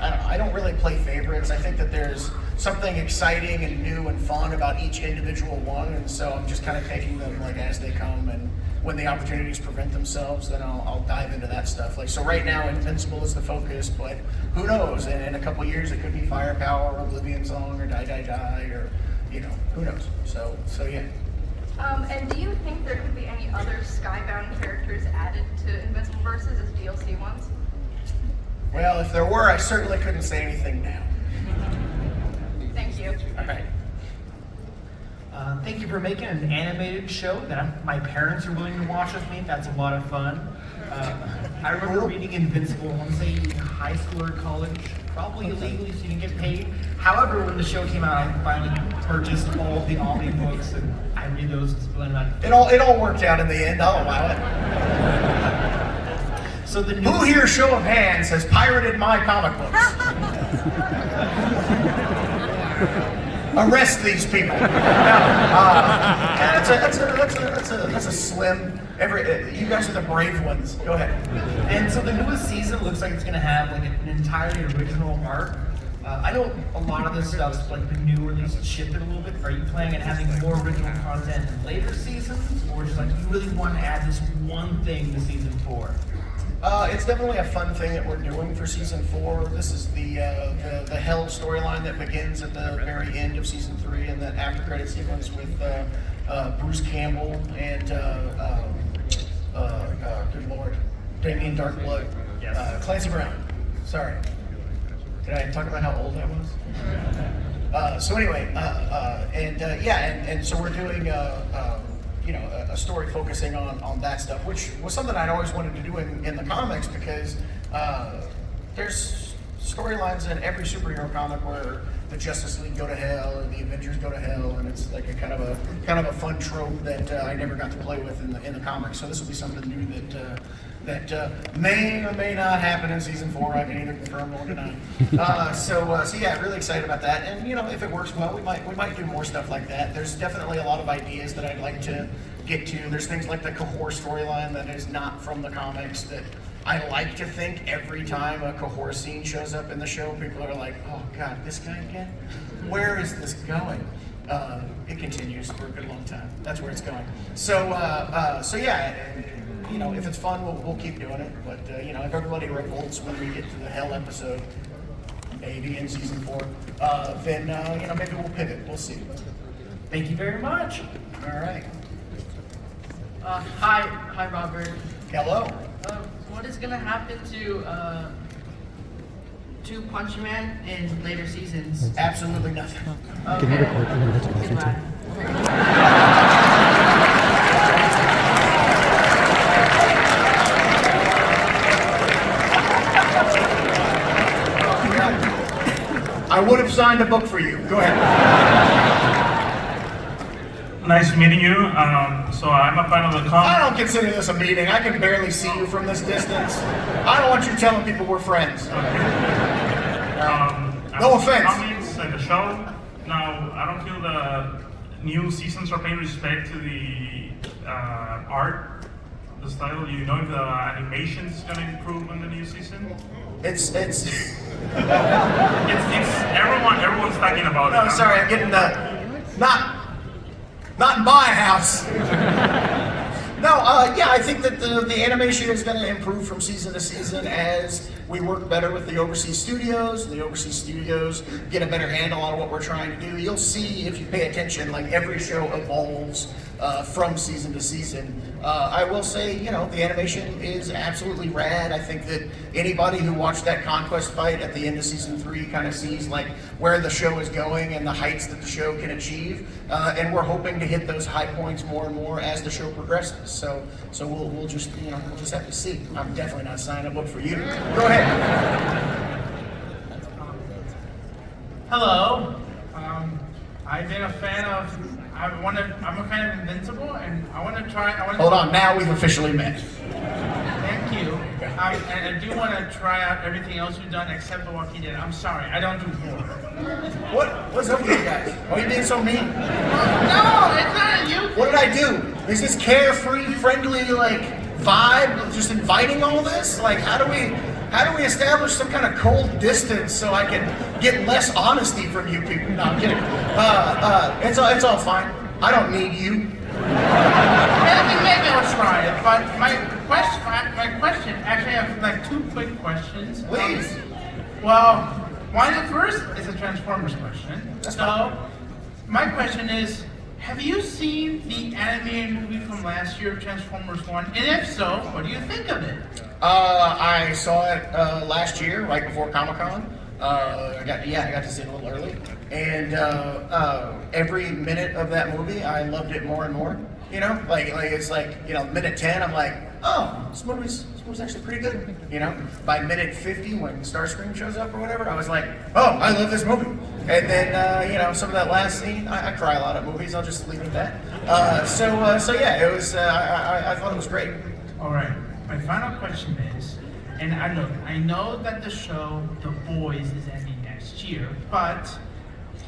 Speaker 1: I don't really play favorites. I think that there's something exciting and new and fun about each individual one, and so I'm just kind of taking them like as they come, and when the opportunities present themselves, then I'll dive into that stuff. Like, so right now, Invincible is the focus, but who knows? In a couple years, it could be Firepower, or Oblivion Song, or Die Die Die, or who knows? So yeah.
Speaker 9: And do you think there could be any other Skybound characters added to Invincible Versus as DLC ones?
Speaker 1: Well, if there were, I certainly couldn't say anything now.
Speaker 9: Thank you.
Speaker 1: All right.
Speaker 8: Thank you for making an animated show that my parents are willing to watch with me. That's a lot of fun. I remember reading Invincible, I want to say in high school or college, probably illegally so you can get paid. However, when the show came out, I finally purchased all of the Omni books, and I read those and split them out.
Speaker 1: It all worked out in the end. I'll allow it.
Speaker 8: So
Speaker 1: who here, show of hands, has pirated my comic books? Arrest these people. That's a slim. You guys are the brave ones. Go ahead.
Speaker 8: And so the newest season looks like it's going to have like an entirely original arc. I know a lot of this stuff's like the new release shifted a little bit. Are you planning on having more original content in later seasons, or just like you really want to add this one thing to season 4?
Speaker 1: It's definitely a fun thing that we're doing for season 4. This is the Hell storyline that begins at the very end of season 3, and that after credit sequence with Bruce Campbell and good lord, Damien Darkblood, Clancy Brown. Sorry, did I talk about how old I was? So anyway, and so we're doing a story focusing on that stuff, which was something I'd always wanted to do in the comics, because there's storylines in every superhero comic where the Justice League go to hell or the Avengers go to hell, and it's like a kind of a fun trope that I never got to play with in the comics. So this will be something new that may or may not happen in season 4. I can either confirm or deny. So yeah, really excited about that. And if it works well, we might do more stuff like that. There's definitely a lot of ideas that I'd like to get to. There's things like the Cahor storyline that is not from the comics that I like to think every time a Cahor scene shows up in the show, people are like, oh God, this guy again? Where is this going? It continues for a good long time. That's where it's going. So yeah, if it's fun, we'll keep doing it. But if everybody revolts when we get to the Hell episode, maybe in season 4, then maybe we'll pivot. We'll see.
Speaker 8: Thank you very much.
Speaker 1: All right.
Speaker 13: Hi, Robert.
Speaker 1: Hello.
Speaker 13: What is gonna happen to Punch Man in later seasons?
Speaker 1: Absolutely nothing.
Speaker 13: Goodbye.
Speaker 1: I would have signed a book for you. Go ahead.
Speaker 4: Nice meeting you. So I'm a fan of the
Speaker 1: I
Speaker 4: comic.
Speaker 1: don't consider this a meeting. I can barely see you from this distance. I don't want you telling people we're friends. No offense.
Speaker 4: Comics and the show. Now, I don't feel the new seasons are paying respect to the art, the style. You know if the animation is going to improve in the new season?
Speaker 1: It's
Speaker 4: everyone's talking about it.
Speaker 1: No, sorry, I'm getting not in my house. No, yeah, I think that the animation is going to improve from season to season as we work better with the overseas studios. The overseas studios get a better handle on what we're trying to do. You'll see if you pay attention, like every show evolves from season to season. I will say, the animation is absolutely rad. I think that anybody who watched that Conquest fight at the end of season 3 kind of sees like where the show is going and the heights that the show can achieve. And we're hoping to hit those high points more and more as the show progresses. So we'll just we'll just have to see. I'm definitely not signing a book for you. Go ahead.
Speaker 14: Hello. I've been a fan of. I'm a fan of Invincible, and I want to try.
Speaker 1: Hold on. Now we've officially met.
Speaker 14: Thank you. And I do want to try out everything else we've done except The Walking Dead. I'm sorry, I don't do horror.
Speaker 1: What's up with you guys? Why are you being so mean?
Speaker 14: No, it's not you.
Speaker 1: What did I do? Is this carefree, friendly, vibe of just inviting all this? How do we establish some kind of cold distance so I can get less honesty from you people? No, I'm kidding. It's all fine. I don't need you.
Speaker 14: Maybe I'll try it. But my question, actually, I have 2 quick questions.
Speaker 1: Please.
Speaker 14: The first is a Transformers question. My question is, have you seen the animated movie from last year, Transformers 1? And if so, what do you think of it?
Speaker 1: I saw it last year, right before Comic-Con. I got to see it a little early. And every minute of that movie, I loved it more and more. It's minute 10, I'm like, oh, this movie's actually pretty good. By minute 50, when Starscream shows up or whatever, I was like, oh, I love this movie. And then, some of that last scene, I cry a lot at movies. I'll just leave it at that. So yeah, it was. I thought it was great.
Speaker 14: All right. My final question is, and I know that the show The Boys is ending next year, but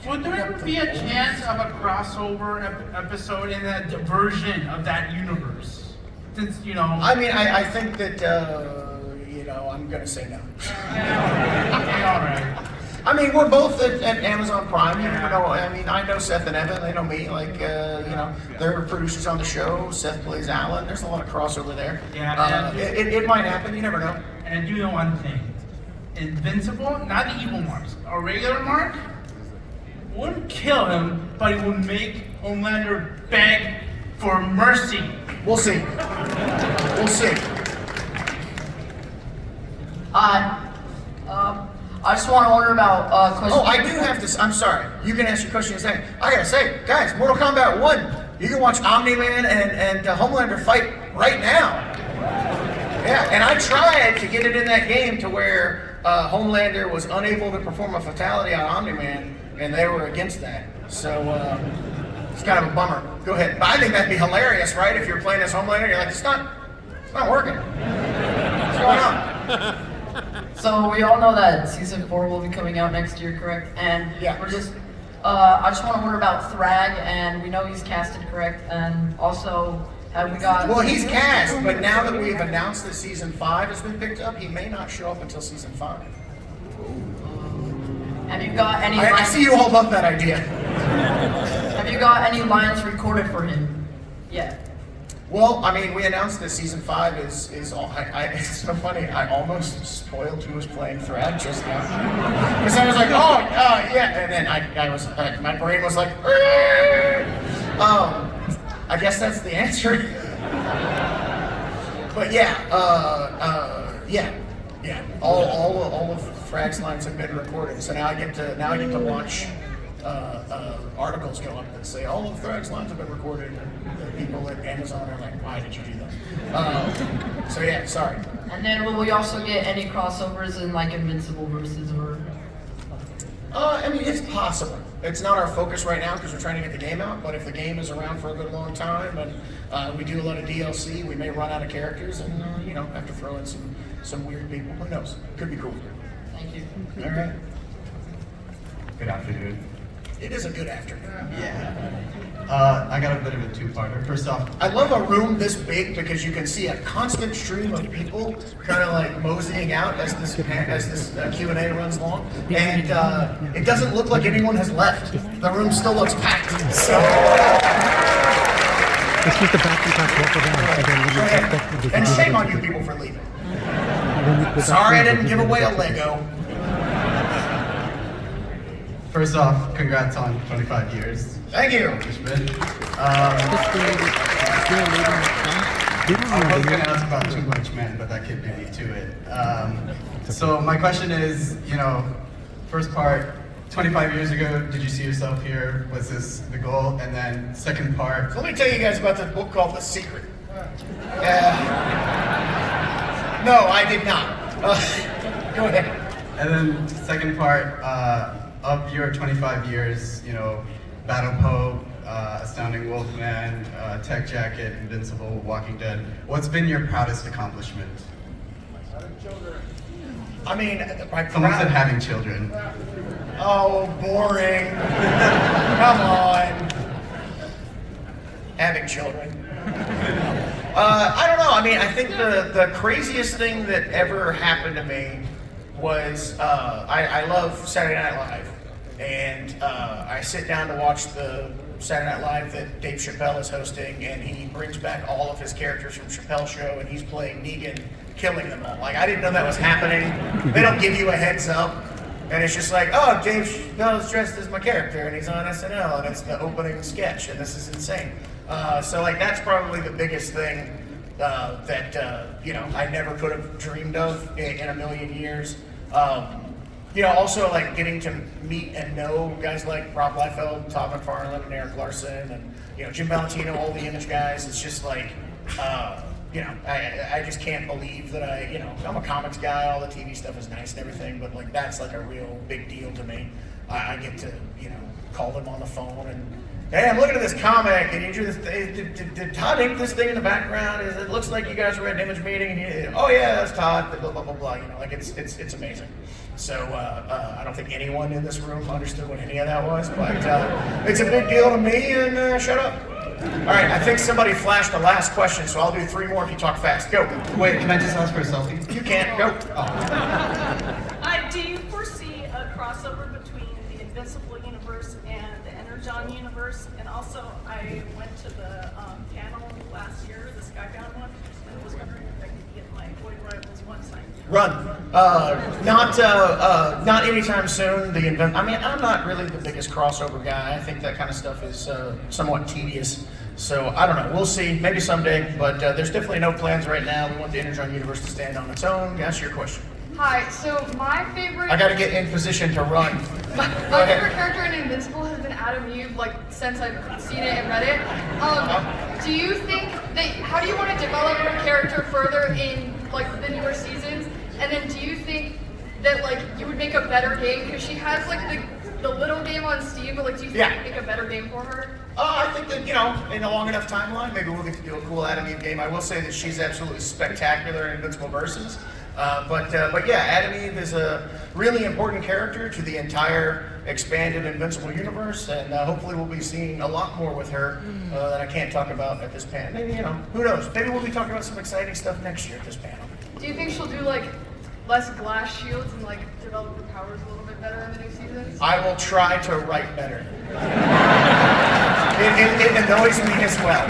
Speaker 14: would there ever be a chance of a crossover episode in a version of that universe? Since
Speaker 1: I think that I'm gonna say no.
Speaker 14: Okay, all right.
Speaker 1: We're both at Amazon Prime. You never know. I know Seth and Evan. They know me. They're producers on the show. Seth plays Alan. There's a lot of crossover there.
Speaker 14: Yeah.
Speaker 1: It might happen. You never know.
Speaker 14: And I do know one thing. Invincible, not the evil Mark. A regular Mark wouldn't kill him, but he would make Homelander beg for mercy.
Speaker 1: We'll see. We'll see.
Speaker 13: I just want to wonder about question.
Speaker 1: Oh, I do have to. I'm sorry. You can ask your question in a second. I gotta say, guys, Mortal Kombat 1. You can watch Omni-Man and Homelander fight right now. Yeah, and I tried to get it in that game to where Homelander was unable to perform a fatality on Omni-Man, and they were against that. So it's kind of a bummer. Go ahead. But I think that'd be hilarious, right? If you're playing as Homelander, you're like, it's not working. What's going on?
Speaker 13: So we all know that season 4 will be coming out next year, correct? And we're just, I just want to wonder about Thrag, and we know he's casted, correct? And also, have we got?
Speaker 1: Well, he's cast, but now that we've announced that season 5 has been picked up, he may not show up until season 5.
Speaker 13: Have you got any?
Speaker 1: I see you all love that idea.
Speaker 13: Have you got any lines recorded for him? Yeah.
Speaker 1: Well, I mean, we announced that season 5 is all. It's so funny. I almost spoiled who was playing Thrag just now, because I was like, oh, yeah, and then I was, my brain was like, I guess that's the answer. But yeah, yeah. All of Thrag's lines have been recorded, so now I get to watch articles go up that say all of Thrag's lines have been recorded. And people at Amazon are like, why did you do that? So yeah, sorry.
Speaker 13: And then will we also get any crossovers in like Invincible versus or?
Speaker 1: I mean, it's possible. It's not our focus right now because we're trying to get the game out, but if the game is around for a good long time and we do a lot of DLC, we may run out of characters and, have to throw in some weird people. Who knows? Could be cool.
Speaker 13: Thank you.
Speaker 1: All right.
Speaker 2: Good afternoon.
Speaker 1: It is a good afternoon.
Speaker 2: Yeah. I got a bit of a two-parter. First off,
Speaker 1: I love a room this big because you can see a constant stream of people kind of like moseying out as this Q&A runs along, and it doesn't look like anyone has left. The room still looks packed. So.
Speaker 15: Let's use the battery pack walk around.
Speaker 1: And shame on you people for leaving. Sorry I didn't give away a Lego.
Speaker 2: First off, congrats on 25 years.
Speaker 1: Thank you.
Speaker 2: I was going to ask about Too Much Men, but that kid beat me to it. So my question is, first part, 25 years ago, did you see yourself here? Was this the goal? And then second part.
Speaker 1: So let me tell you guys about this book called The Secret. No, I did not. Go ahead.
Speaker 2: And then second part, of your 25 years, Battle Pope, Astounding Wolfman, Tech Jacket, Invincible, Walking Dead. What's been your proudest accomplishment?
Speaker 1: I mean,
Speaker 2: someone said having children.
Speaker 1: Oh, boring. Come on. Having children. I don't know. I mean, I think the craziest thing that ever happened to me was I love Saturday Night Live. And I sit down to watch the Saturday Night Live that Dave Chappelle is hosting, and he brings back all of his characters from Chappelle's show, and he's playing Negan, killing them all. Like, I didn't know that was happening. They don't give you a heads up. And it's just like, oh, Dave Chappelle's dressed as my character, and he's on SNL, and it's the opening sketch, and this is insane. So, like, that's probably the biggest thing that, I never could have dreamed of in a million years. Also like getting to meet and know guys like Rob Liefeld, Todd McFarlane, and Eric Larson, and Jim Valentino, all the Image guys. It's just like, I just can't believe that I'm a comics guy. All the TV stuff is nice and everything, but like that's like a real big deal to me. I get to call them on the phone and, hey, I'm looking at this comic, and you drew this. Did Todd ink this thing in the background? It looks like you guys were at an Image meeting. And oh yeah, that's Todd. Blah blah blah blah. Like it's amazing. So I don't think anyone in this room understood what any of that was, but it's a big deal to me. And shut up. All right, I think somebody flashed the last question, so I'll do 3 more if you talk fast. Go.
Speaker 2: Wait, can I just ask for a selfie?
Speaker 1: You can't. Go.
Speaker 16: Do you foresee a crossover between the Invincible universe and the Energon universe? And also, I went to the panel last year, the Skybound one, and was wondering if I could get my Boy Rivals one signed.
Speaker 1: Run. Not anytime soon. I mean, I'm not really the biggest crossover guy. I think that kind of stuff is somewhat tedious. So I don't know. We'll see. Maybe someday. But there's definitely no plans right now. We want the Energon universe to stand on its own. Answer your question.
Speaker 9: Hi. So my favorite.
Speaker 1: I got to get in position to run.
Speaker 9: My favorite character in Invincible has been Adam Eve, like since I've seen it and read it. Do you think how do you want to develop her character further in like the newer seasons? And then do you think that like you would make a better game because she has like the little game on Steam, but like do you think you'd make a better game for her?
Speaker 1: I think that in a long enough timeline, maybe we'll get to do a cool Adam Eve game. I will say that she's absolutely spectacular in Invincible Versus. But yeah, Adam Eve is a really important character to the entire expanded Invincible universe, and hopefully we'll be seeing a lot more with her that I can't talk about at this panel. Maybe, who knows? Maybe we'll be talking about some exciting stuff next year at this panel.
Speaker 9: Do you think she'll do like less glass shields and like develop her powers a little bit better in the new seasons?
Speaker 1: I will try to write better. It annoys me as well.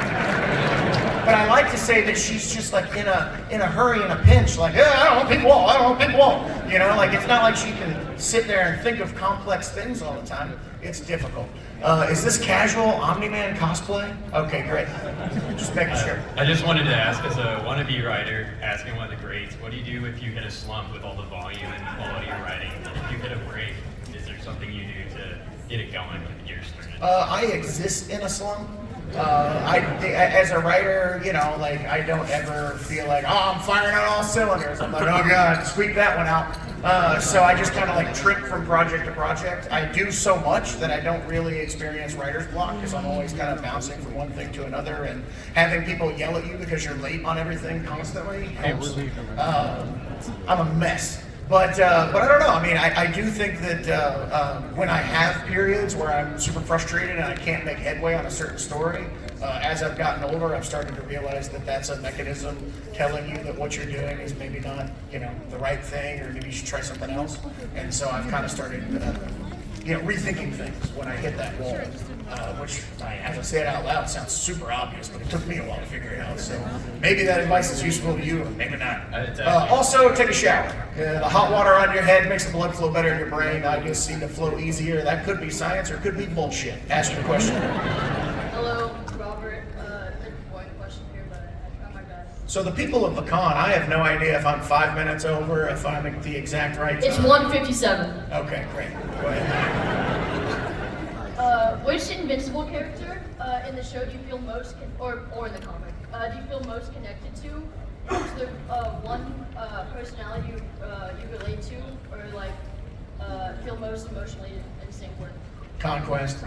Speaker 1: but I like to say that she's just like in a hurry, in a pinch, like, yeah, I don't want pink wall, I don't want pink wall. You know, like it's not like she can sit there and think of complex things all the time. It's difficult. Is this casual Omni-Man cosplay? Okay, great. Just making sure.
Speaker 10: I just wanted to ask, as a wannabe writer, asking one of the greats, what do you do if you hit a slump with all the volume and quality of writing? If you hit a break, is there something you do to get it going when the gears turn?
Speaker 1: I exist in a slump. As a writer, you know, like I don't ever feel like, oh, I'm firing on all cylinders. I'm like, oh God, squeak that one out. So I just kind of like trip from project to project. I do so much that I don't really experience writer's block because I'm always kind of bouncing from one thing to another, and having people yell at you because you're late on everything constantly helps. I'm a mess. But I don't know. I mean, I do think that when I have periods where I'm super frustrated and I can't make headway on a certain story, as I've gotten older, I've started to realize that that's a mechanism telling you that what you're doing is maybe not, you know, the right thing, or maybe you should try something else. And so I've kind of started, you know, rethinking things when I hit that wall, which, as I say it out loud, sounds super obvious, but it took me a while to figure it out. So maybe that advice is useful to you, or maybe not. Also, take a shower. The hot water on your head makes the blood flow better in your brain. Ideas seem to flow easier. That could be science or it could be bullshit. Ask your question.
Speaker 9: Hello, Robert. One question here, but I try my best.
Speaker 1: So the people of the con, I have no idea if I'm 5 minutes over, if I'm at the exact right time.
Speaker 13: It's 1:57.
Speaker 1: Okay, great. Go ahead.
Speaker 3: Which Invincible character in the show do you feel most, or in the comic, do you feel most connected to? Who's the one personality you relate to, or like feel most emotionally in sync with?
Speaker 1: Conquest.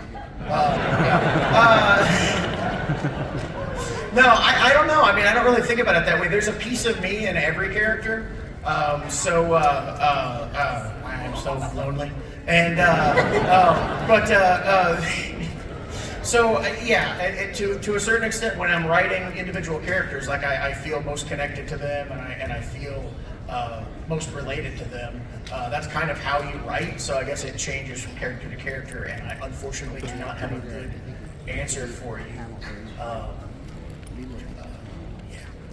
Speaker 1: No, I don't know. I mean, I don't really think about it that way. There's a piece of me in every character. I'm so lonely. And, to a certain extent, when I'm writing individual characters, like I feel most connected to them, and I feel most related to them. That's kind of how you write, so I guess it changes from character to character, and I unfortunately do not have a good answer for you.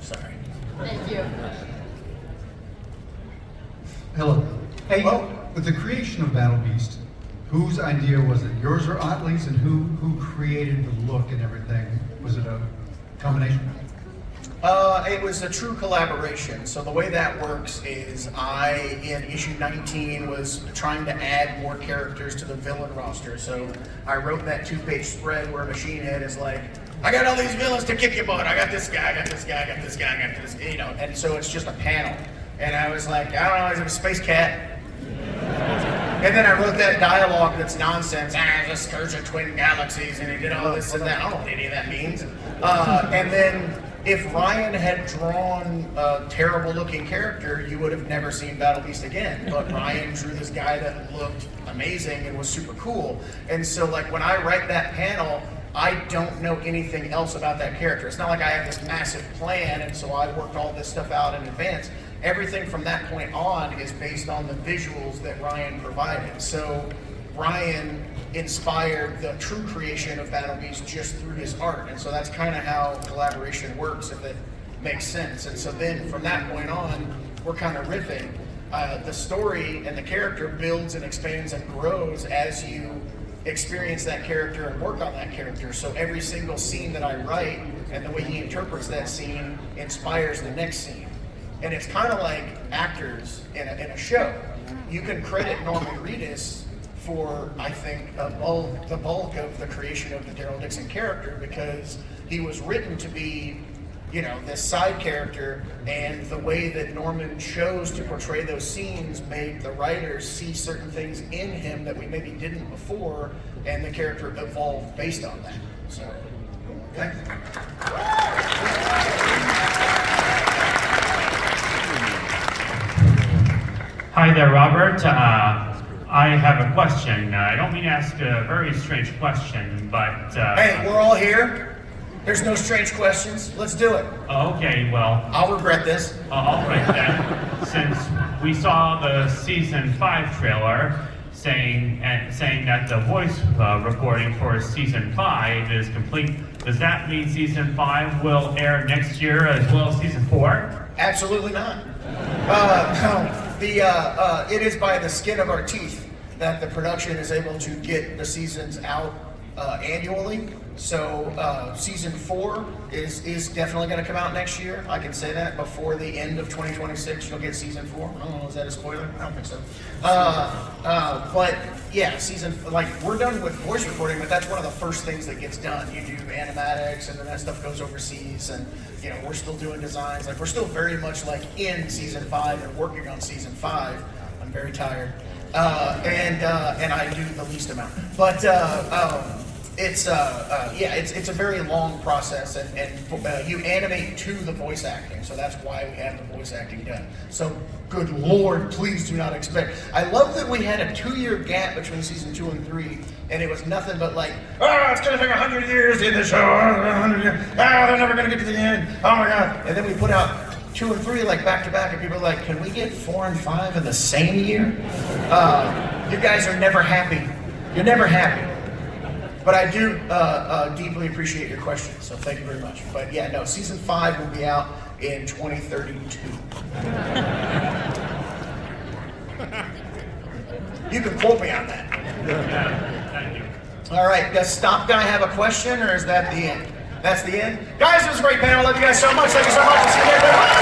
Speaker 1: Sorry.
Speaker 3: Thank you.
Speaker 17: Hello. Hey, with the creation of Battle Beast, whose idea was it? Yours or Otley's? And who created the look and everything? Was it a combination?
Speaker 1: It was a true collaboration. So the way that works is in issue 19, was trying to add more characters to the villain roster. So I wrote that 2-page spread where Machine Head is like, I got all these villains to kick your butt. I got this guy, I got this guy, I got this guy, I got this, you know. And so it's just a panel. And I was like, I don't know, is it a space cat? And then I wrote that dialogue that's nonsense. The scourge of twin galaxies, and he did all this and that. I don't know what any of that means. And then if Ryan had drawn a terrible looking character, you would have never seen Battle Beast again. But Ryan drew this guy that looked amazing and was super cool. And so like when I write that panel, I don't know anything else about that character. It's not like I have this massive plan and so I worked all this stuff out in advance. Everything from that point on is based on the visuals that Ryan provided. So Ryan inspired the true creation of Battle Beast just through his art. And so that's kind of how collaboration works, if it makes sense. And so then from that point on, we're kind of riffing. The story and the character builds and expands and grows as you experience that character and work on that character. So every single scene that I write and the way he interprets that scene inspires the next scene. And it's kind of like actors in a show. You can credit Norman Reedus for, I think, the bulk of the creation of the Daryl Dixon character, because he was written to be, you know, this side character, and the way that Norman chose to portray those scenes made the writers see certain things in him that we maybe didn't before, and the character evolved based on that. So, thanks.
Speaker 18: Hi there, Robert. I have a question. I don't mean to ask a very strange question, but...
Speaker 1: Hey, we're all here. There's no strange questions. Let's do it.
Speaker 18: Okay, well...
Speaker 1: I'll regret this.
Speaker 18: All right then. Since we saw the season 5 trailer, saying that the voice recording for season 5 is complete. Does that mean season 5 will air next year as well as season 4?
Speaker 1: Absolutely not. It is by the skin of our teeth that the production is able to get the seasons out annually. So season 4 is definitely going to come out next year. I can say that before the end of 2026, you'll get season 4. I don't know, is that a spoiler? I don't think so. But yeah, we're done with voice recording, but that's one of the first things that gets done. You do animatics, and then that stuff goes overseas, and we're still doing designs. We're still very much in season 5 and working on season 5. I'm very tired, and I do the least amount, but. It's a very long process, and you animate to the voice acting, so that's why we have the voice acting done. So, good Lord, please do not expect. I love that we had a 2-year gap between season 2 and 3, and it was nothing but it's gonna take 100 years to get the show, 100 years, they're never gonna get to the end, oh my God. And then we put out 2 and 3 back to back, and people are like, can we get 4 and 5 in the same year? You guys are never happy. You're never happy. But I do deeply appreciate your question, so thank you very much. But yeah, no, season 5 will be out in 2032. You can quote me on that.
Speaker 18: Yeah, thank you.
Speaker 1: All right, does Stop Guy have a question, or is that the end? That's the end? Guys, it was a great panel. Love you guys so much. Thank you so much. We'll see you later.